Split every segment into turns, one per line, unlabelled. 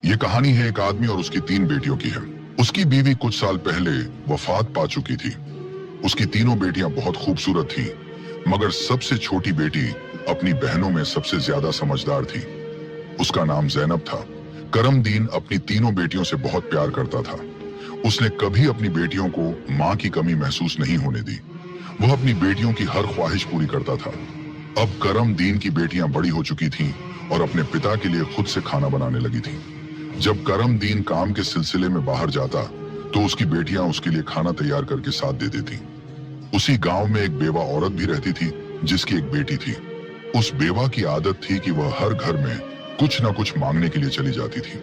ये कहानी है एक आदमी और उसकी 3 बेटियों की है। उसकी बीवी कुछ साल पहले वफात पा चुकी थी। उसकी तीनों बेटियां बहुत खूबसूरत थी, मगर सबसे छोटी बेटी अपनी बहनों में सबसे ज्यादा समझदार थी। उसका नाम ज़ैनब था। करमदीन अपनी तीनों बेटियों से बहुत प्यार करता था। उसने कभी अपनी बेटियों को माँ की कमी महसूस नहीं होने दी। वह अपनी बेटियों की हर ख्वाहिश पूरी करता था। अब करमदीन की बेटियां बड़ी हो चुकी थीं और अपने पिता के लिए खुद से खाना बनाने लगी थीं। जब करमदीन काम के सिलसिले में बाहर जाता, तो उसकी बेटियां उसके लिए खाना तैयार करके साथ दे देती। उसी गांव में एक बेवा औरत भी रहती थी, जिसकी एक बेटी थी। उस बेवा की आदत थी कि वह हर घर में कुछ न कुछ मांगने के लिए चली जाती थी।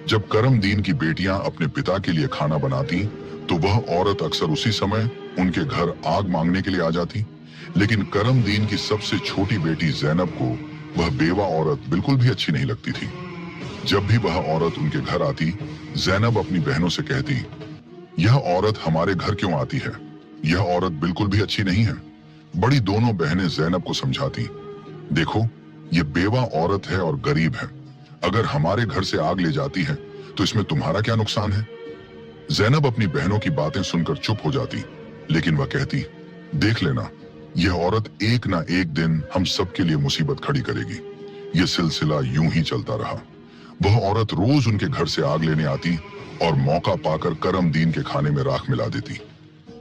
जब करमदीन की बेटियां अपने पिता के लिए खाना बनाती, तो वह औरत अक्सर उसी समय उनके घर आग मांगने के लिए आ जाती। लेकिन करमदीन की सबसे छोटी बेटी ज़ैनब को वह बेवा औरत बिल्कुल भी अच्छी नहीं लगती थी। जब भी वह औरत उनके घर आती, ज़ैनब अपनी बहनों से कहती, यह औरत हमारे घर क्यों आती है? यह औरत बिल्कुल भी अच्छी नहीं है। बड़ी दोनों बहनें ज़ैनब को समझाती, देखो, ये बेवा औरत है और गरीब है। अगर हमारे घर से आग ले जाती है, तो इसमें तुम्हारा क्या नुकसान है? ज़ैनब अपनी बहनों की बातें सुनकर चुप हो जाती, लेकिन वह कहती, देख लेना, यह औरत एक ना एक दिन हम सबके लिए मुसीबत खड़ी करेगी। यह सिलसिला यूं ही चलता रहा। वह औरत रोज उनके घर से आग लेने आती और मौका पाकर करमदीन के खाने में राख मिला देती।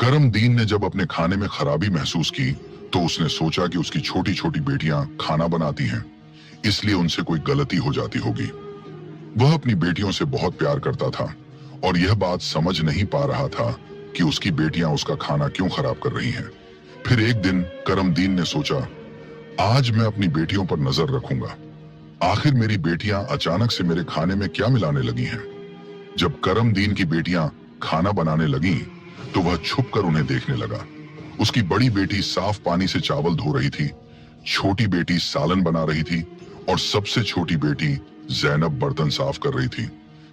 करमदीन ने जब अपने खाने में खराबी महसूस की, तो उसने सोचा कि उसकी छोटी छोटी बेटियां खाना बनाती हैं, इसलिए उनसे कोई गलती हो जाती होगी। वह अपनी बेटियों से बहुत प्यार करता था और यह बात समझ नहीं पा रहा था कि उसकी बेटियां उसका खाना क्यों खराब कर रही हैं। फिर एक दिन करमदीन ने सोचा, आज मैं अपनी बेटियों पर नजर रखूंगा। आखिर मेरी बेटियां अचानक से मेरे खाने में क्या मिलाने लगी हैं? जब करमदीन की बेटियां खाना बनाने लगीं, तो वह छुपकर उन्हें देखने लगा। उसकी बड़ी बेटी साफ पानी से चावल धो रही थी, छोटी बेटी सालन बना रही थी और सबसे छोटी बेटी ज़ैनब बर्तन साफ कर रही थी,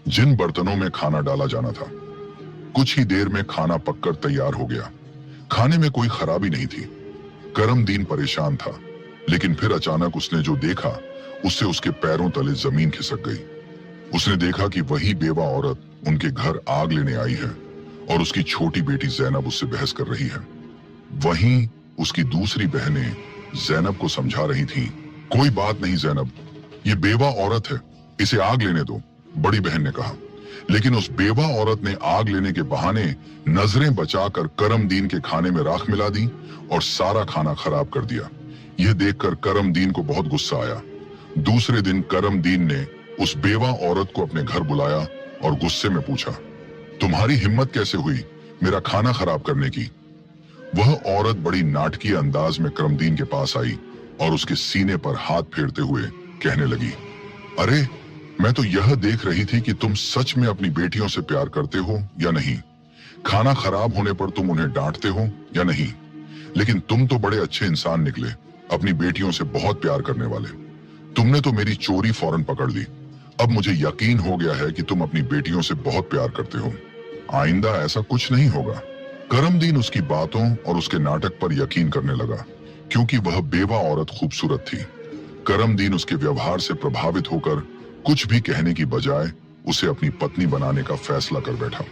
जिन बर्तनों में खाना डाला जाना था। कुछ ही देर में खाना पककर तैयार हो गया। खाने में कोई खराबी नहीं थी। करमदीन परेशान था, लेकिन फिर अचानक उसने जो देखा, उससे उसके पैरों तले जमीन खिसक गई। उसने देखा कि वही बेवा औरत उनके घर आग लेने आई है और उसकी छोटी बेटी ज़ैनब उससे बहस कर रही है। वहीं उसकी दूसरी बहनें ज़ैनब को समझा रही थीं, कोई बात नहीं ज़ैनब, ये बेवा औरत है, इसे आग लेने दो, बड़ी बहन ने कहा। लेकिन उस बेवा औरत ने आग लेने के बहाने नजरें बचाकर करमदीन के खाने में राख मिला दी और सारा खाना खराब कर दिया। यह देखकर करमदीन को बहुत गुस्सा आया। दूसरे दिन करमदीन ने उस बेवा औरत को अपने घर बुलाया और गुस्से में पूछा, तुम्हारी हिम्मत कैसे हुई मेरा खाना खराब करने की? वह औरत बड़ी नाटकीय अंदाज में करमदीन के पास आई और उसके सीने पर हाथ फेरते हुए कहने लगी, अरे, मैं तो यह देख रही थी कि तुम सच में अपनी बेटियों से प्यार करते हो या नहीं। खाना खराब होने पर तुम उन्हें डांटते हो या नहीं। लेकिन तुम तो बड़े अच्छे इंसान निकले, अपनी बेटियों से बहुत प्यार करने वाले। तुमने तो मेरी चोरी फौरन पकड़ ली। अब मुझे यकीन हो गया है कि तुम अपनी बेटियों से बहुत प्यार करते हो। आइंदा ऐसा कुछ नहीं होगा। करमदीन उसकी बातों और उसके नाटक पर यकीन करने लगा, क्योंकि वह बेवा औरत खूबसूरत थी। करमदीन उसके व्यवहार से प्रभावित होकर कुछ भी कहने की बजाय उसे अपनी पत्नी बनाने का फैसला कर बैठा।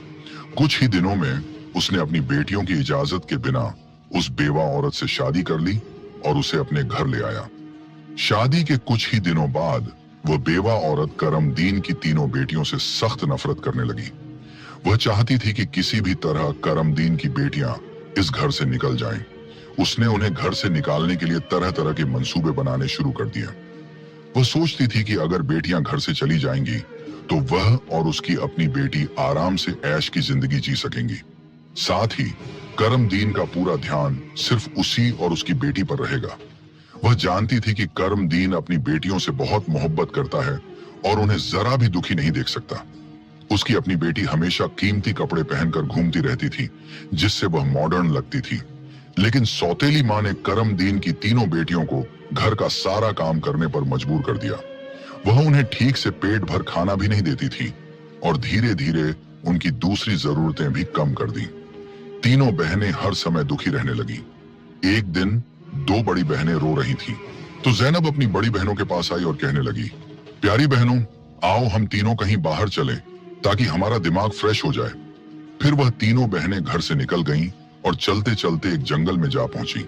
कुछ ही दिनों में उसने अपनी बेटियों की इजाजत के बिना उस बेवा औरत से शादी कर ली और उसे अपने घर ले आया। शादी के कुछ ही दिनों बाद वह बेवा औरत करमदीन की तीनों बेटियों से सख्त नफरत करने लगी। वह चाहती थी कि किसी भी तरह करमदीन की बेटियां इस घर से निकल जाएं। उसने उन्हें घर से निकालने के लिए तरह तरह के मंसूबे बनाने शुरू कर दिए। वह सोचती थी कि अगर बेटियां घर से चली जाएंगी, तो वह और उसकी अपनी बेटी आराम से ऐश की जिंदगी जी सकेंगी। साथ ही करमदीन का पूरा ध्यान सिर्फ उसी और उसकी बेटी पर रहेगा। वह जानती थी कि करमदीन अपनी बेटियों से बहुत मोहब्बत करता है और उन्हें जरा भी दुखी नहीं देख सकता। उसकी अपनी बेटी हमेशा कीमती कपड़े पहनकर घूमती रहती थी, जिससे वह मॉडर्न लगती थी। लेकिन सौतेली माँ ने करमदीन की तीनों बेटियों को घर का सारा काम करने पर मजबूर कर दिया। वह उन्हें ठीक से पेट भर खाना भी नहीं देती थी और धीरे धीरे उनकी दूसरी जरूरतें भी कम कर दी। तीनों बहनें हर समय दुखी रहने लगी। एक दिन दो बड़ी बहनें रो रही थीं, तो ज़ैनब अपनी बड़ी बहनों के पास आई और कहने लगी, प्यारी बहनों, आओ हम तीनों कहीं बाहर चलें ताकि हमारा दिमाग फ्रेश हो जाए। फिर वह तीनों बहनें घर से निकल गईं और चलते चलते एक जंगल में जा पहुंची।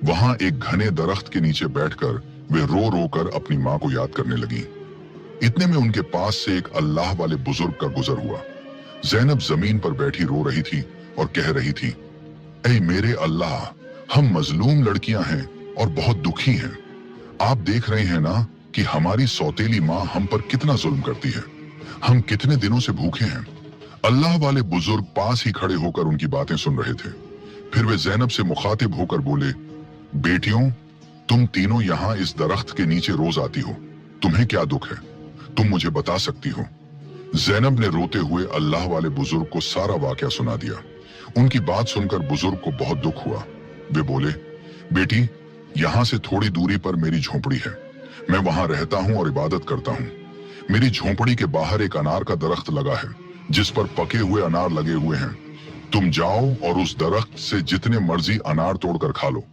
वहां एक घने दरख्त के नीचे बैठकर वे रो रो कर अपनी माँ को याद करने लगी। इतने में उनके पास से एक अल्लाह वाले बुजुर्ग का गुजर हुआ। जैनब जमीन पर बैठी रो रही थी और कह रही थी, ऐ मेरे अल्लाह, हम मजलूम लड़कियां हैं और बहुत दुखी हैं। आप देख रहे हैं ना कि हमारी सौतेली माँ हम पर कितना जुल्म करती है। हम कितने दिनों से भूखे हैं। अल्लाह वाले बुजुर्ग पास ही खड़े होकर उनकी बातें सुन रहे थे। फिर वे जैनब से मुखातिब होकर बोले, बेटियों, तुम तीनों यहाँ इस दरख्त के नीचे रोज आती हो, तुम्हें क्या दुख है? तुम मुझे बता सकती हो? जैनब ने रोते हुए अल्लाह वाले बुजुर्ग को सारा वाकया सुना दिया। उनकी बात सुनकर बुजुर्ग को बहुत दुख हुआ। वे बोले, बेटी, यहाँ से थोड़ी दूरी पर मेरी झोपड़ी है। मैं वहां रहता हूँ और इबादत करता हूँ। मेरी झोपड़ी के बाहर एक अनार का दरख्त लगा है जिस पर पके हुए अनार लगे हुए हैं। तुम जाओ और उस दरख्त से जितने मर्जी अनार तोड़कर खा लो।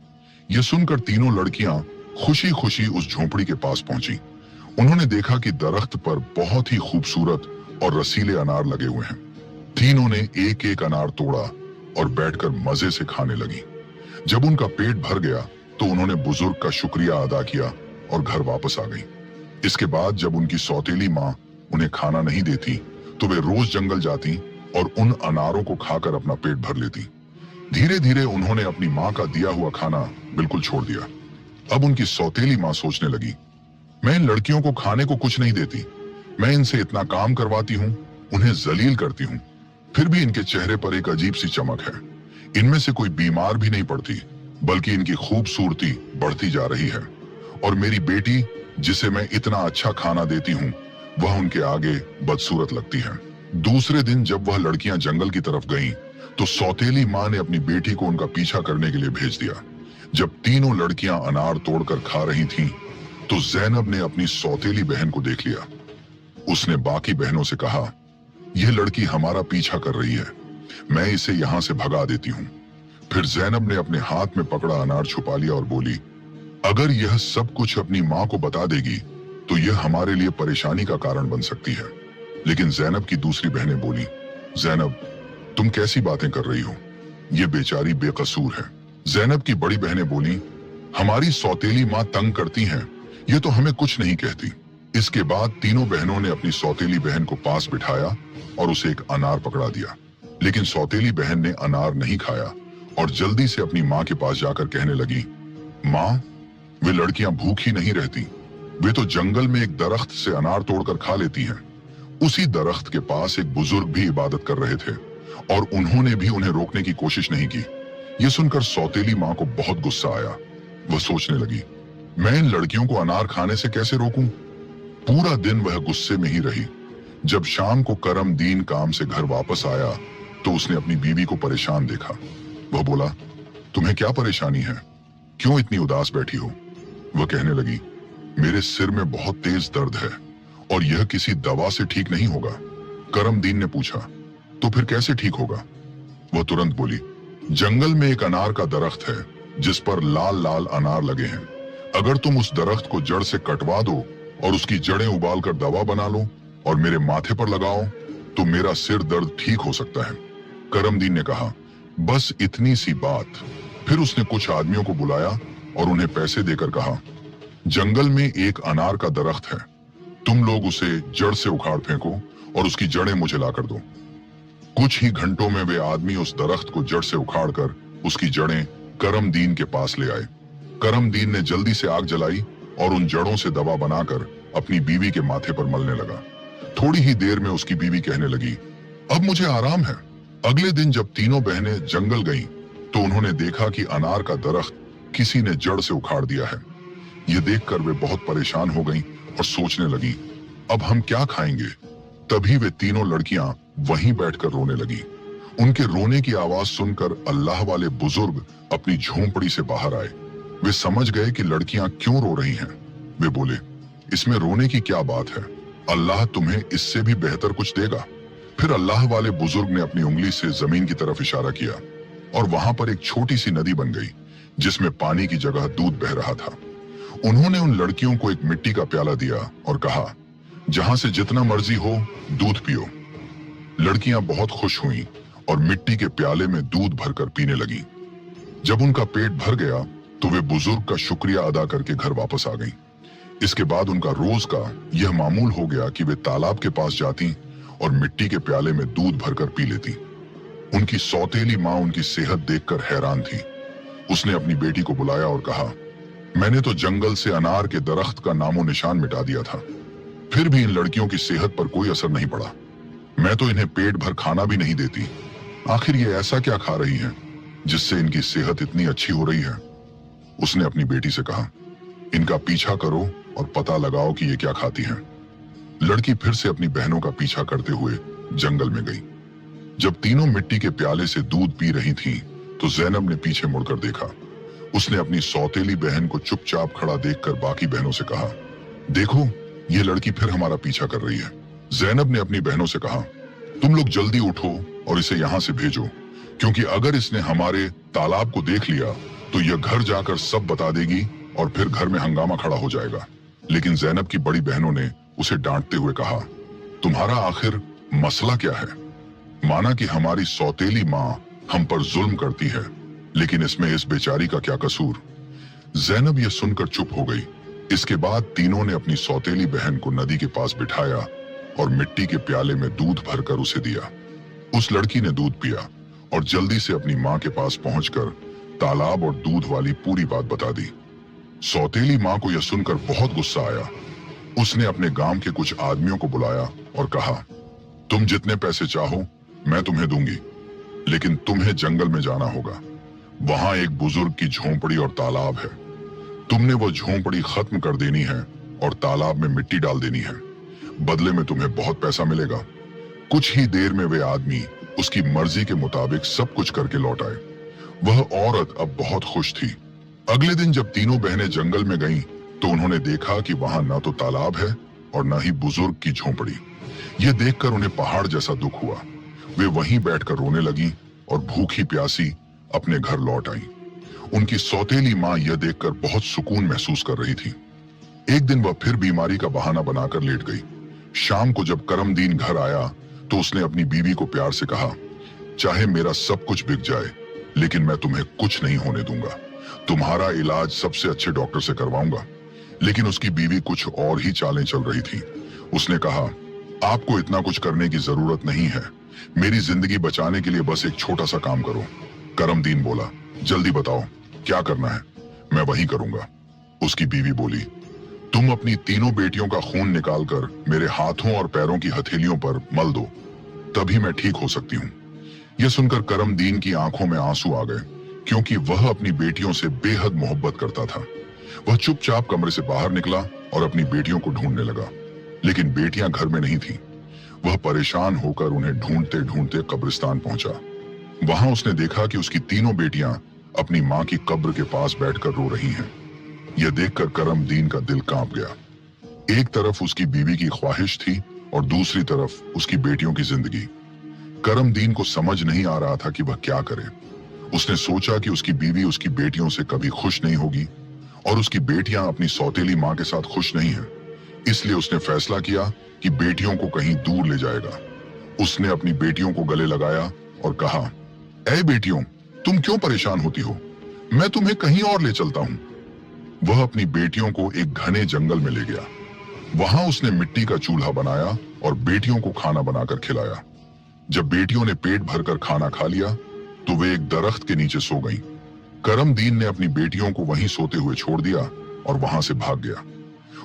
ये सुनकर तीनों लड़कियां खुशी खुशी उस झोपड़ी के पास पहुंची। उन्होंने देखा कि दरख्त पर बहुत ही खूबसूरत और रसीले अनार लगे हुए हैं। तीनों ने एक एक अनार तोड़ा और बैठकर मजे से खाने लगी। जब उनका पेट भर गया तो उन्होंने बुजुर्ग का शुक्रिया अदा किया और घर वापस आ गई। इसके बाद जब उनकी सौतेली माँ उन्हें खाना नहीं देती तो वे रोज जंगल जाती और उन अनारों को खाकर अपना पेट भर लेती। धीरे धीरे उन्होंने अपनी माँ का दिया हुआ खाना बिल्कुल छोड़ दिया। अब उनकी सौतेली माँ सोचने लगी, मैं इन लड़कियों को खाने को कुछ नहीं देती, मैं इनसे इतना काम करवाती हूँ, उन्हें जलील करती हूँ, फिर भी इनके चेहरे पर एक अजीब सी चमक है। इनमें से कोई बीमार भी नहीं पड़ती, बल्कि इनकी खूबसूरती बढ़ती जा रही है। और मेरी बेटी, जिसे मैं इतना अच्छा खाना देती हूँ, वह उनके आगे बदसूरत लगती है। दूसरे दिन जब वह लड़कियां जंगल की तरफ गईं, तो सौतेली माँ ने अपनी बेटी को उनका पीछा करने के लिए भेज दिया। जब तीनों लड़कियां अनार तोड़कर खा रही थीं, तो जैनब ने अपनी सौतेली बहन को देख लिया। उसने बाकी बहनों से कहा, यह लड़की हमारा पीछा कर रही है, मैं इसे यहाँ से भगा देती हूँ। फिर जैनब ने अपने हाथ में पकड़ा अनार छुपा लिया और बोली, अगर यह सब कुछ अपनी माँ को बता देगी तो यह हमारे लिए परेशानी का कारण बन सकती है। लेकिन जैनब की दूसरी बहनें बोली, जैनब, तुम कैसी बातें कर रही हो? ये बेचारी बेकसूर है। जैनब की बड़ी बहनें बोली, हमारी सौतेली माँ तंग करती हैं, ये तो हमें कुछ नहीं कहती। इसके बाद तीनों बहनों ने अपनी सौतेली बहन को पास बिठाया और उसे एक अनार पकड़ा दिया। लेकिन सौतेली बहन ने अनार नहीं खाया और जल्दी से अपनी माँ के पास जाकर कहने लगी, माँ, वे लड़कियां भूखी नहीं रहती, वे तो जंगल में एक दरख्त से अनार तोड़कर खा लेती हैं। उसी दरख्त के पास एक बुजुर्ग भी इबादत कर रहे थे और उन्होंने भी उन्हें रोकने की कोशिश नहीं की। ये सुनकर सौतेली माँ को बहुत गुस्सा आया। वह सोचने लगी, मैं इन लड़कियों को अनार खाने से कैसे रोकूं? पूरा दिन वह गुस्से में ही रही। जब शाम को करम दीन काम से घर वापस आया तो उसने अपनी बीवी को परेशान देखा। वह बोला, तुम्हें क्या परेशानी है? क्यों इतनी उदास बैठी हो? वह कहने लगी, मेरे सिर में बहुत तेज दर्द है और यह किसी दवा से ठीक नहीं होगा। करम दीन ने पूछा, तो फिर कैसे ठीक होगा? वह तुरंत बोली, जंगल में एक अनार का दरख्त है जिस पर लाल लाल अनार लगे हैं। अगर तुम उस दरख्त को जड़ से कटवा दो और उसकी जड़ें उबाल कर दवा बना लो और मेरे माथे पर लगाओ तो मेरा सिर दर्द ठीक हो सकता है। करमदीन ने कहा, बस इतनी सी बात। फिर उसने कुछ आदमियों को बुलाया और उन्हें पैसे देकर कहा, जंगल में एक अनार का दरख्त है, तुम लोग उसे जड़ से उखाड़ फेंको और उसकी जड़ें मुझे लाकर दो। कुछ ही घंटों में वे आदमी उस दरख्त को जड़ से उखाड़कर उसकी जड़ें करमदीन के पास ले आए। करमदीन ने जल्दी से आग जलाई और उन जड़ों से दवा बनाकर अपनी बीवी के माथे पर मलने लगा। थोड़ी ही देर में उसकी बीवी कहने लगी, अब मुझे आराम है। अगले दिन जब तीनों बहनें जंगल गईं, तो उन्होंने देखा कि अनार का दरख्त किसी ने जड़ से उखाड़ दिया है। यह देखकर वे बहुत परेशान हो गईं और सोचने लगी, अब हम क्या खाएंगे? तभी वे तीनों लड़कियां वहीं बैठकर रोने लगी। उनके रोने की आवाज सुनकर अल्लाह वाले बुजुर्ग अपनी झोंपड़ी से बाहर आए। वे समझ गए कि लड़कियां क्यों रो रही हैं। वे बोले, इसमें रोने की क्या बात है? अल्लाह तुम्हें इससे भी बेहतर कुछ देगा। फिर अल्लाह वाले बुजुर्ग ने अपनी उंगली से जमीन की तरफ इशारा किया और वहां पर एक छोटी सी नदी बन गई जिसमें पानी की जगह दूध बह रहा था। उन्होंने उन लड़कियों को एक मिट्टी का प्याला दिया और कहा, जहां से जितना मर्जी हो दूध पियो। लड़कियां बहुत खुश हुईं और मिट्टी के प्याले में दूध भरकर पीने लगी। जब उनका पेट भर गया तो वे बुजुर्ग का शुक्रिया अदा करके घर वापस आ गईं। इसके बाद उनका रोज का यह मामूल हो गया कि वे तालाब के पास जाती और मिट्टी के प्याले में दूध भरकर पी लेती। उनकी सौतेली माँ उनकी सेहत देखकर हैरान थी। उसने अपनी बेटी को बुलाया और कहा, मैंने तो जंगल से अनार के दरख्त का नामो निशान मिटा दिया था, फिर भी इन लड़कियों की सेहत पर कोई असर नहीं पड़ा। मैं तो इन्हें पेट भर खाना भी नहीं देती। आखिर ये ऐसा क्या खा रही हैं जिससे इनकी सेहत इतनी अच्छी हो रही है? उसने अपनी बेटी से कहा, इनका पीछा करो और पता लगाओ कि ये क्या खाती हैं। लड़की फिर से अपनी बहनों का पीछा करते हुए जंगल में गई। जब तीनों मिट्टी के प्याले से दूध पी रही थीं, तो जैनब ने पीछे मुड़कर देखा। उसने अपनी सौतेली बहन को चुपचाप खड़ा देखकर बाकी बहनों से कहा, देखो ये लड़की फिर हमारा पीछा कर रही है। जैनब ने अपनी बहनों से कहा, तुम लोग जल्दी उठो और इसे यहाँ से भेजो, क्योंकि अगर इसने हमारे तालाब को देख लिया तो यह घर जाकर सब बता देगी और फिर घर में हंगामा खड़ा हो जाएगा। लेकिन जैनब की बड़ी बहनों ने उसे डांटते हुए कहा, तुम्हारा आखिर मसला क्या है? माना कि हमारी सौतेली माँ हम पर जुल्म करती है, लेकिन इसमें इस बेचारी का क्या कसूर? जैनब यह सुनकर चुप हो गई। इसके बाद तीनों ने अपनी सौतेली बहन को नदी के पास बिठाया और मिट्टी के प्याले में दूध भरकर उसे दिया। उस लड़की ने दूध पिया और जल्दी से अपनी माँ के पास पहुंचकर तालाब और दूध वाली पूरी बात बता दी। सौतेली माँ को यह सुनकर बहुत गुस्सा आया। उसने अपने गांव के कुछ आदमियों को बुलाया और कहा, तुम जितने पैसे चाहो मैं तुम्हें दूंगी, लेकिन तुम्हें जंगल में जाना होगा। वहां एक बुजुर्ग की झोंपड़ी और तालाब है। तुमने वो झोंपड़ी खत्म कर देनी है और तालाब में मिट्टी डाल देनी है। बदले में तुम्हें बहुत पैसा मिलेगा। कुछ ही देर में वे आदमी उसकी मर्जी के मुताबिक सब कुछ करके लौट आए। वह औरत अब बहुत खुश थी। अगले दिन जब तीनों बहनें जंगल में गईं, तो उन्होंने देखा कि वहां न तो तालाब है और न ही बुजुर्ग की झोंपड़ी। यह देखकर उन्हें पहाड़ जैसा दुख हुआ। वे वहीं बैठकर रोने लगी और भूखी प्यासी अपने घर लौट आई। उनकी सौतेली माँ यह देखकर बहुत सुकून महसूस कर रही थी। एक दिन वह फिर बीमारी का बहाना बनाकर लेट गई। शाम को जब करमदीन घर आया तो उसने अपनी बीवी को प्यार से कहा, चाहे मेरा सब कुछ बिक जाए, लेकिन मैं तुम्हें कुछ नहीं होने दूंगा। तुम्हारा इलाज सबसे अच्छे डॉक्टर से करवाऊंगा। लेकिन उसकी बीवी कुछ और ही चालें चल रही थी। उसने कहा, आपको इतना कुछ करने की जरूरत नहीं है। मेरी जिंदगी बचाने के लिए बस एक छोटा सा काम करो। करमदीन बोला, जल्दी बताओ क्या करना है, मैं वही करूंगा। उसकी बीवी बोली, तुम अपनी तीनों बेटियों का खून निकालकर मेरे हाथों और पैरों की हथेलियों पर मल दो, तभी मैं ठीक हो सकती हूँ। यह सुनकर करमदीन की आंखों में आंसू आ गए, क्योंकि वह अपनी बेटियों से बेहद मोहब्बत करता था। वह चुपचाप कमरे से बाहर निकला और अपनी बेटियों को ढूंढने लगा, लेकिन बेटियां घर में नहीं थी। वह परेशान होकर उन्हें ढूंढते ढूंढते कब्रिस्तान पहुंचा। वहां उसने देखा कि उसकी तीनों बेटियां अपनी मां की कब्र के पास बैठकर रो रही हैं। यह देखकर करमदीन का दिल कांप गया। एक तरफ उसकी बीवी की ख्वाहिश थी और दूसरी तरफ उसकी बेटियों की जिंदगी। करमदीन को समझ नहीं आ रहा था कि वह क्या करे। उसने सोचा कि उसकी बीवी उसकी बेटियों से कभी खुश नहीं होगी और उसकी बेटियां अपनी सौतेली मां के साथ खुश नहीं हैं। इसलिए उसने फैसला किया कि बेटियों को कहीं दूर ले जाएगा। उसने अपनी बेटियों को गले लगाया और कहा, ऐ बेटियों, तुम क्यों परेशान होती हो? मैं तुम्हें कहीं और ले चलता हूं। वह अपनी बेटियों को एक घने जंगल में ले गया। वहां उसने मिट्टी का चूल्हा बनाया और बेटियों को खाना बनाकर खिलाया। जब बेटियों ने पेट भरकर खाना खा लिया तो वे एक दरख्त के नीचे सो गईं। करमदीन ने अपनी बेटियों को वहीं सोते हुए छोड़ दिया और वहां से भाग गया।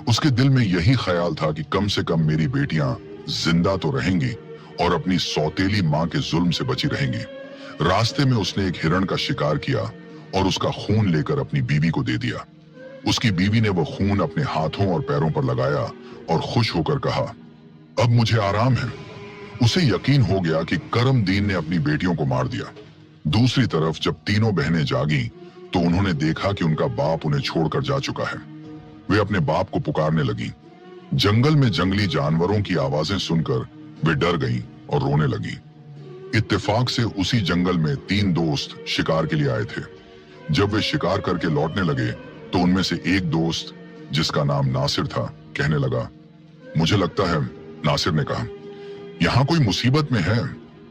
उसके दिल में यही ख्याल था कि कम से कम मेरी बेटियां जिंदा तो रहेंगी और अपनी सौतेली मां के जुल्म से बची रहेंगी। रास्ते में उसने एक हिरण का शिकार किया और उसका खून लेकर अपनी बीवी को दे दिया। उसकी बीवी ने वो खून अपने हाथों और पैरों पर लगाया और खुश होकर कहा, अब मुझे आराम है। उसे यकीन हो गया कि करमदीन ने अपनी बेटियों को मार दिया। दूसरी तरफ जब तीनों बहनें जागी तो उन्होंने देखा कि उनका बाप उन्हें छोड़कर जा चुका है। वे अपने बाप को पुकारने लगी। जंगल में जंगली जानवरों की आवाजें सुनकर वे डर गईं और रोने लगी। इत्तेफाक से उसी जंगल में 3 दोस्त शिकार के लिए आए थे। जब वे शिकार करके लौटने लगे तो उनमें से एक दोस्त, जिसका नाम नासिर था, कहने लगा, मुझे लगता है, नासिर ने कहा, यहाँ कोई मुसीबत में है।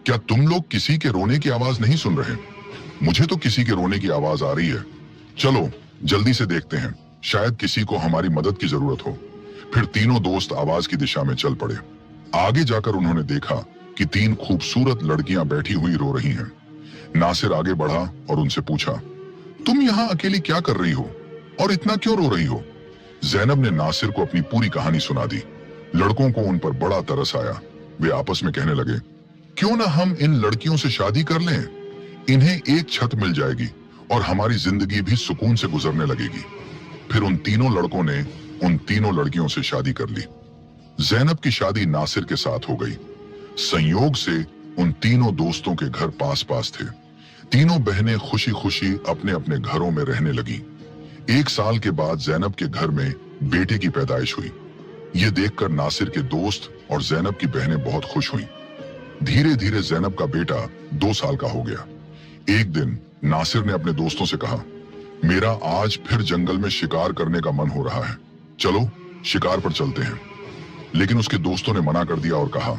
क्या तुम लोग किसी के रोने की आवाज नहीं सुन रहे? मुझे तो किसी के रोने की आवाज आ रही है। चलो जल्दी से देखते हैं, शायद किसी को हमारी मदद की जरूरत हो। फिर तीनों दोस्त आवाज की दिशा में चल पड़े। आगे जाकर उन्होंने देखा कि 3 खूबसूरत लड़कियां बैठी हुई रो रही हैं। नासिर आगे बढ़ा और उनसे पूछा, तुम यहाँ अकेली क्या कर रही हो और इतना क्यों रो रही हो? जैनब ने नासिर को अपनी पूरी कहानी सुना दी। लड़कों को उन पर बड़ा तरस आया। वे आपस में कहने लगे, क्यों ना हम इन लड़कियों से शादी कर लें? इन्हें एक छत मिल जाएगी और हमारी जिंदगी भी सुकून से गुजरने लगेगी। फिर उन तीनों लड़कों ने उन तीनों लड़कियों से शादी कर ली। जैनब की शादी नासिर के साथ हो गई। संयोग से उन तीनों दोस्तों के घर पास पास थे। तीनों बहनें खुशी खुशी अपने अपने घरों में रहने लगी। 1 साल के बाद जैनब के घर में बेटे की पैदाइश हुई। ये देखकर नासिर के दोस्त और जैनब की बहनें बहुत खुश हुईं। धीरे धीरे जैनब का बेटा 2 साल का हो गया। एक दिन नासिर ने अपने दोस्तों से कहा, मेरा आज फिर जंगल में शिकार करने का मन हो रहा है, चलो शिकार पर चलते हैं। लेकिन उसके दोस्तों ने मना कर दिया और कहा,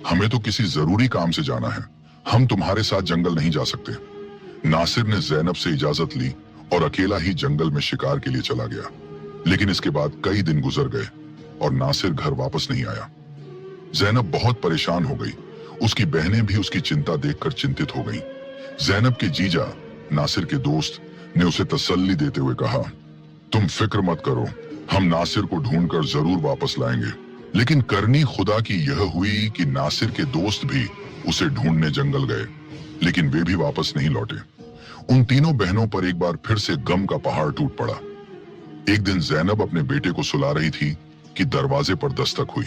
हमें तो किसी जरूरी काम से जाना है, हम तुम्हारे साथ जंगल नहीं जा सकते। नासिर ने जैनब से इजाजत ली और अकेला ही जंगल में शिकार के लिए चला गया। लेकिन इसके बाद कई दिन गुजर गए और नासिर घर वापस नहीं आया। जैनब बहुत परेशान हो गई। उसकी बहनें भी उसकी चिंता देखकर चिंतित हो गईं। जैनब के जीजा नासिर के दोस्त ने उसे तसल्ली देते हुए कहा, तुम फिक्र मत करो, हम नासिर को ढूंढकर जरूर वापस लाएंगे। लेकिन करनी खुदा की यह हुई कि नासिर के दोस्त भी उसे ढूंढने जंगल गए, लेकिन वे भी वापस नहीं लौटे। उन तीनों बहनों पर एक बार फिर से गम का पहाड़ टूट पड़ा। एक दिन जैनब अपने बेटे को सुला रही थी कि दरवाजे पर दस्तक हुई।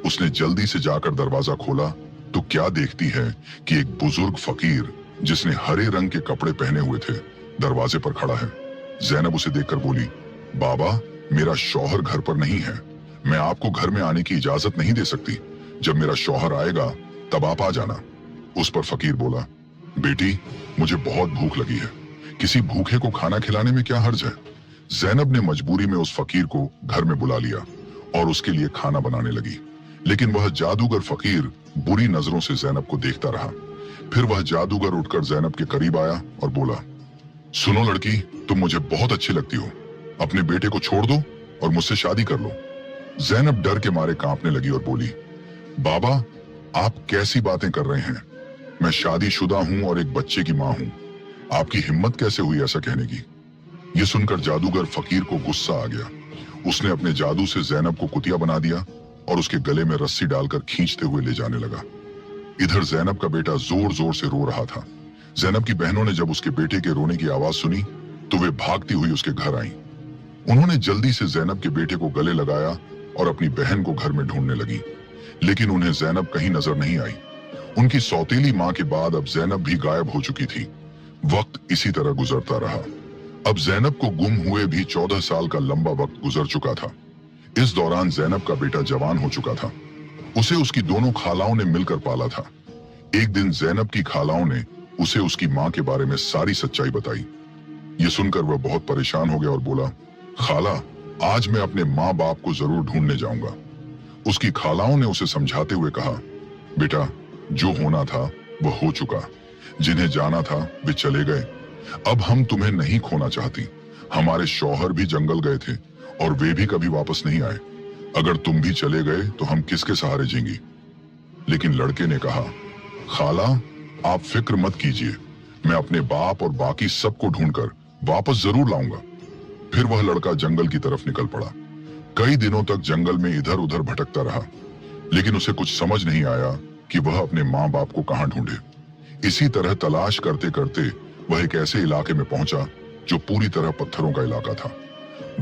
उसने जल्दी से जाकर दरवाजा खोला तो क्या देखती है कि एक बुजुर्ग फकीर जिसने हरे रंग के कपड़े पहने हुए थे दरवाजे पर खड़ा है। जैनब उसे देखकर बोली, बाबा, मेरा शौहर घर पर नहीं है, मैं आपको घर में आने की इजाजत नहीं दे सकती। जब मेरा शौहर आएगा तब आप आ जाना। उस पर फकीर बोला, बेटी, मुझे बहुत भूख लगी है, किसी भूखे को खाना खिलाने में क्या हर्ज है। जैनब ने मजबूरी में उस फकीर को घर में बुला लिया और उसके लिए खाना बनाने लगी। लेकिन वह जादूगर फकीर बुरी नजरों से जैनब को देखता रहा। फिर वह जादूगर उठकर जैनब के करीब आया और बोला, सुनो लड़की, तुम मुझे बहुत अच्छी लगती हो, अपने बेटे को छोड़ दो और मुझसे शादी कर लो। जैनब डर के मारे कांपने लगी और बोली, बाबा, आप कैसी बातें कर रहे हैं? मैं शादीशुदा हूं और एक बच्चे की मां हूं, आपकी हिम्मत कैसे हुई ऐसा कहने की? यह सुनकर जादूगर फकीर को गुस्सा आ गया। उसने अपने जादू से जैनब को कुतिया बना दिया और उसके गले में रस्सी डालकर खींचते हुए ले जाने लगा। इधर जैनब का बेटा जोर जोर से रो रहा था। जैनब की बहनों ने जब उसके बेटे के रोने की आवाज सुनी तो वे भागती हुई उसके घर आईं। उन्होंने जल्दी से जैनब के बेटे को गले लगाया और अपनी बहन को घर में ढूंढने लगी। लेकिन उन्हें जैनब कहीं नजर नहीं आई। उनकी सौतेली मां के बाद अब जैनब भी गायब हो चुकी थी। वक्त इसी तरह गुजरता रहा। अब जैनब को गुम हुए भी 14 साल का लंबा वक्त गुजर चुका था। इस दौरान जैनब का बेटा जवान हो चुका था। उसे उसकी दोनों खालाओं ने मिलकर पाला था। एक दिन जैनब की खालाओं ने उसे उसकी मां के बारे में सारी सच्चाई बताई। ये सुनकर वह बहुत परेशान हो गया और बोला, खाला, आज मैं अपने माँ बाप को जरूर ढूंढने जाऊंगा। उसकी खालाओं ने उसे समझाते हुए कहा, बेटा, जो होना था वह हो चुका, जिन्हें जाना था वे चले गए। अब हम तुम्हें नहीं खोना चाहती। हमारे शौहर भी जंगल गए थे और वे भी कभी वापस नहीं आए। अगर तुम भी चले गए तो हम किसके सहारे जीएंगी? लेकिन लड़के ने कहा, खाला, आप फिक्र मत कीजिए, मैं अपने बाप और बाकी सबको ढूंढकर वापस जरूर लाऊंगा। फिर वह लड़का जंगल की तरफ निकल पड़ा। कई दिनों तक जंगल में इधर उधर भटकता रहा, लेकिन उसे कुछ समझ नहीं आया कि वह अपने माँ बाप को कहाँ ढूंढे। इसी तरह तलाश करते करते वह एक ऐसे इलाके में पहुंचा जो पूरी तरह पत्थरों का इलाका था।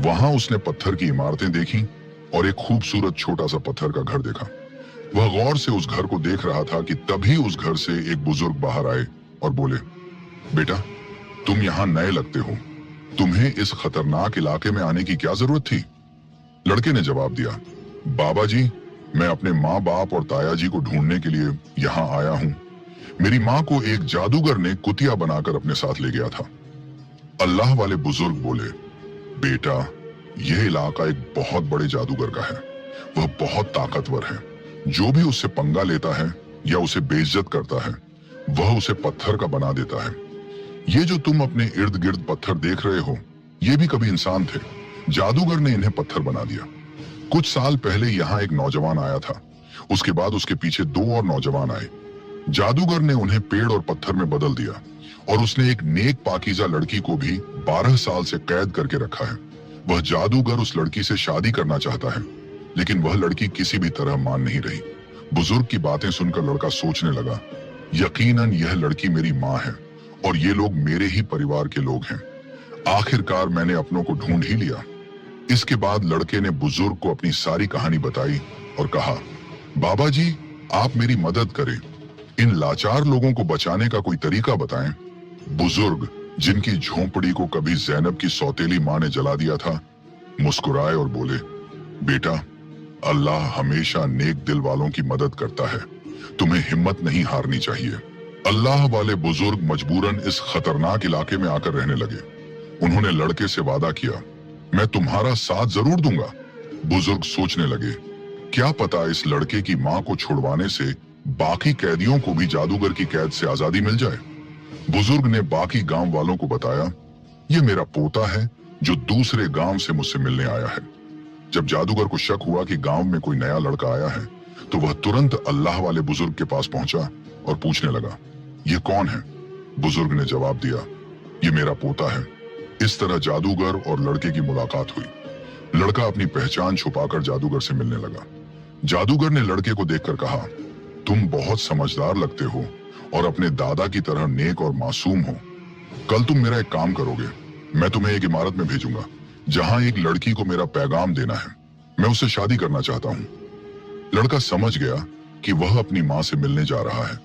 वहां उसने पत्थर की इमारतें देखी और एक खूबसूरत छोटा सा पत्थर का घर देखा। वह गौर से उस घर को देख रहा था कि तभी उस घर से एक बुजुर्ग बाहर आए और बोले, बेटा, तुम यहाँ नए लगते हो, तुम्हें इस खतरनाक इलाके में आने की क्या जरूरत थी? लड़के ने जवाब दिया, बाबा जी, मैं अपने माँ बाप और ताया जी को ढूंढने के लिए यहाँ आया हूँ। मेरी माँ को एक जादूगर ने कुतिया बनाकर अपने साथ ले गया था। अल्लाह वाले बुजुर्ग बोले, बेटा, यह इलाका एक बहुत बड़े जादूगर का है। वह बहुत ताकतवर है। जो भी उससे पंगा लेता है या उसे बेइज्जत करता है, वह उसे पत्थर का बना देता है। ये जो तुम अपने इर्द गिर्द पत्थर देख रहे हो, ये भी कभी इंसान थे। जादूगर ने इन्हें पत्थर बना दिया। कुछ साल पहले यहाँ एक नौजवान आया था। उसके बाद उसके पीछे 2 और नौजवान आए। जादूगर ने उन्हें पेड़ और पत्थर में बदल दिया और उसने एक नेक पाकीज़ा लड़की को भी 12 साल से कैद करके रखा है। वह जादूगर उस लड़की से शादी करना चाहता है, लेकिन वह लड़की किसी भी तरह मान नहीं रही। बुजुर्ग की बातें सुनकर लड़का सोचने लगा, यकीनन यह लड़की मेरी माँ है और ये लोग मेरे ही परिवार के लोग हैं। आखिरकार मैंने अपनों को ढूंढ ही लिया। इसके बाद लड़के ने बुजुर्ग को अपनी सारी कहानी बताई और कहा, बाबा जी, आप मेरी मदद करें। इन लाचार लोगों को बचाने का कोई तरीका बताएं। बुजुर्ग, जिनकी झोंपड़ी को कभी ज़ैनब की सौतेली माँ ने जला दिया था, मुस्कुराए और बोले, बेटा, अल्लाह हमेशा नेक दिल वालों की मदद करता है। तुम्हें हिम्मत नहीं हारनी चाहिए। अल्लाह वाले बुजुर्ग मजबूरन इस खतरनाक इलाके में आकर रहने लगे। उन्होंने लड़के से वादा किया, मैं तुम्हारा साथ जरूर दूंगा। बुजुर्ग सोचने लगे, क्या पता इस लड़के की माँ को छुड़वाने से बाकी कैदियों को भी जादूगर की कैद से आजादी मिल जाए। बुजुर्ग ने बाकी गांव वालों को बताया, ये मेरा पोता है जो दूसरे गांव से मुझसे मिलने आया है। जब जादूगर को शक हुआ कि गांव में कोई नया लड़का आया है, तो वह तुरंत अल्लाह वाले बुजुर्ग के पास पहुंचा और पूछने लगा, ये कौन है? बुजुर्ग ने जवाब दिया, ये मेरा पोता है। इस तरह जादूगर और लड़के की मुलाकात हुई। लड़का अपनी पहचान छुपाकर जादूगर से मिलने लगा। जादूगर ने लड़के को देखकर कहा, तुम बहुत समझदार लगते हो और अपने दादा की तरह नेक और मासूम हो। कल तुम मेरा एक काम करोगे। मैं तुम्हें एक इमारत में भेजूंगा जहां एक लड़की को मेरा पैगाम देना है। मैं उससे शादी करना चाहता हूँ। लड़का समझ गया कि वह अपनी माँ से मिलने जा रहा है।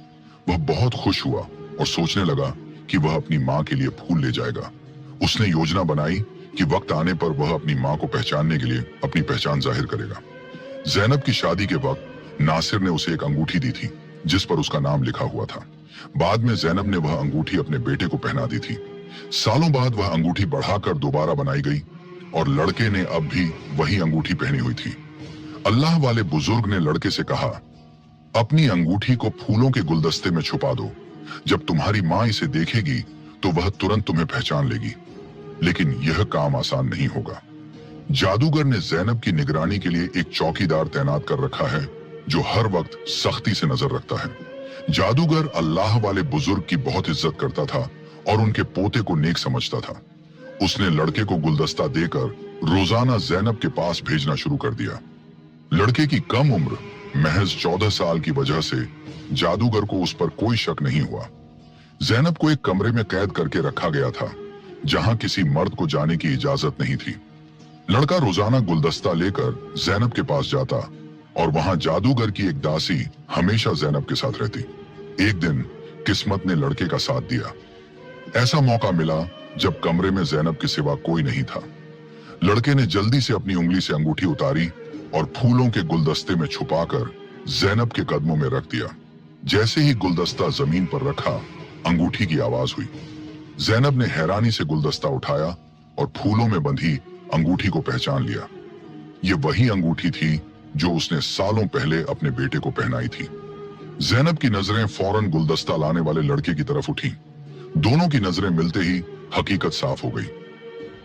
वह बहुत खुश हुआ और सोचने लगा कि वह अपनी माँ के लिए फूल ले जाएगा। उसने योजना बनाई कि वक्त आने पर वह अपनी माँ को पहचानने के लिए अपनी पहचान जाहिर करेगा। ज़ैनब की शादी के वक्त नासिर ने उसे एक अंगूठी दी थी जिस पर उसका नाम लिखा हुआ था। बाद में ज़ैनब ने वह अंगूठी अपने बेटे को पहना दी थी। सालों बाद वह अंगूठी बढ़ाकर दोबारा बनाई गई और लड़के ने अब भी वही अंगूठी पहनी हुई थी। अल्लाह वाले बुजुर्ग ने लड़के से कहा, अपनी अंगूठी को फूलों के गुलदस्ते में छुपा दो। जब तुम्हारी माँ इसे देखेगी तो वह तुरंत तुम्हें पहचान लेगी। लेकिन यह काम आसान नहीं होगा। जादूगर ने ज़ैनब की निगरानी के लिए एक चौकीदार तैनात कर रखा है जो हर वक्त सख्ती से नजर रखता है। जादूगर अल्लाह वाले बुजुर्ग की बहुत इज्जत करता था और उनके पोते को नेक समझता था। उसने लड़के को गुलदस्ता देकर रोजाना ज़ैनब के पास भेजना शुरू कर दिया। लड़के की कम उम्र, महज 14 साल की वजह से जादूगर को उस पर कोई शक नहीं हुआ। ज़ैनब को एक कमरे में कैद करके रखा गया था जहां किसी मर्द को जाने की इजाजत नहीं थी। लड़का रोजाना गुलदस्ता लेकर ज़ैनब के पास जाता और वहां जादूगर की एक दासी हमेशा ज़ैनब के साथ रहती। एक दिन किस्मत ने लड़के का साथ दिया। ऐसा मौका मिला जब कमरे में ज़ैनब के सिवा कोई नहीं था। लड़के ने जल्दी से अपनी उंगली से अंगूठी उतारी और फूलों के गुलदस्ते में छुपाकर ज़ैनब के कदमों में रख दिया। जैसे ही गुलदस्ता जमीन पर रखा, अंगूठी की आवाज हुई। ज़ैनब ने हैरानी से गुलदस्ता उठाया और फूलों में बंधी अंगूठी को पहचान लिया। ये वही अंगूठी थी जो उसने सालों पहले अपने बेटे को पहनाई थी। ज़ैनब की नजरें फौरन गुलदस्ता लाने वाले लड़के की तरफ उठी। दोनों की नजरें मिलते ही हकीकत साफ हो गई।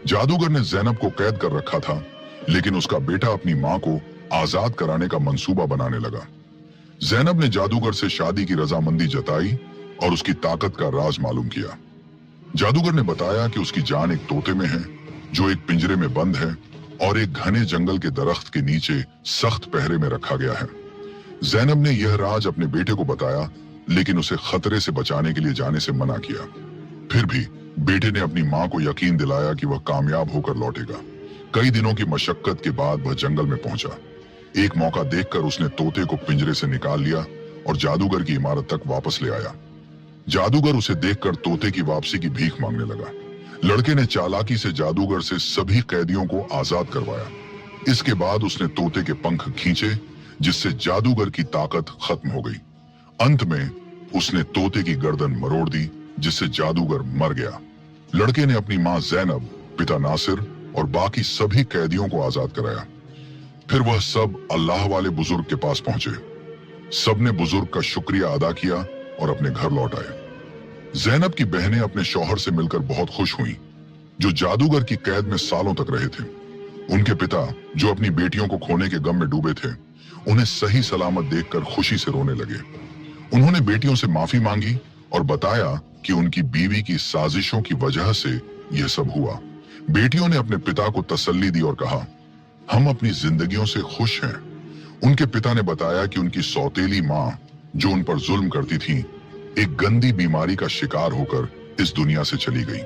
जादूगर ने ज़ैनब को कैद कर रखा था, लेकिन उसका बेटा अपनी माँ को आजाद कराने का मंसूबा बनाने लगा। ज़ैनब ने जादूगर से शादी की रजामंदी जताई और उसकी ताकत का राज मालूम किया। जादूगर ने बताया कि उसकी जान एक तोते में है जो एक पिंजरे में बंद है और एक घने जंगल के दरख्त के नीचे सख्त पहरे में रखा गया है। ज़ैनब ने यह राज अपने बेटे को बताया, लेकिन उसे खतरे से बचाने के लिए जाने से मना किया। फिर भी बेटे ने अपनी माँ को यकीन दिलाया कि वह कामयाब होकर लौटेगा। कई दिनों की मशक्कत के बाद वह जंगल में पहुंचा। एक मौका देखकर उसने तोते को पिंजरे से निकाल लिया और जादूगर की इमारत तक वापस ले आया। जादूगर उसे देखकर तोते की वापसी की भीख मांगने लगा। लड़के ने चालाकी से जादूगर से सभी कैदियों को आजाद करवाया। इसके बाद उसने तोते के पंख खींचे, जिससे जादूगर की ताकत खत्म हो गई। अंत में उसने तोते की गर्दन मरोड़ दी, जिससे जादूगर मर गया। लड़के ने अपनी माँ ज़ैनब, पिता नासिर और बाकी सभी कैदियों को आजाद कराया। फिर वह सब अल्लाह वाले बुजुर्ग के पास पहुंचे। सबने बुजुर्ग का शुक्रिया अदा किया और अपने घर लौट आए। जैनब की बहनें अपने शौहर से मिलकर बहुत खुश हुईं, जो जादूगर की कैद में सालों तक रहे थे। उनके पिता, जो अपनी बेटियों को खोने के गम में डूबे थे, उन्हें सही सलामत देखकर खुशी से रोने लगे। उन्होंने बेटियों से माफी मांगी और बताया कि उनकी बीवी की साजिशों की वजह से यह सब हुआ। बेटियों ने अपने पिता को तसल्ली दी और कहा, हम अपनी जिंदगियों से खुश हैं। उनके पिता ने बताया कि उनकी सौतेली माँ, जो उन पर जुल्म करती थी, एक गंदी बीमारी का शिकार होकर इस दुनिया से चली गई।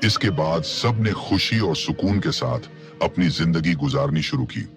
इसके बाद सब ने खुशी और सुकून के साथ अपनी जिंदगी गुजारनी शुरू की।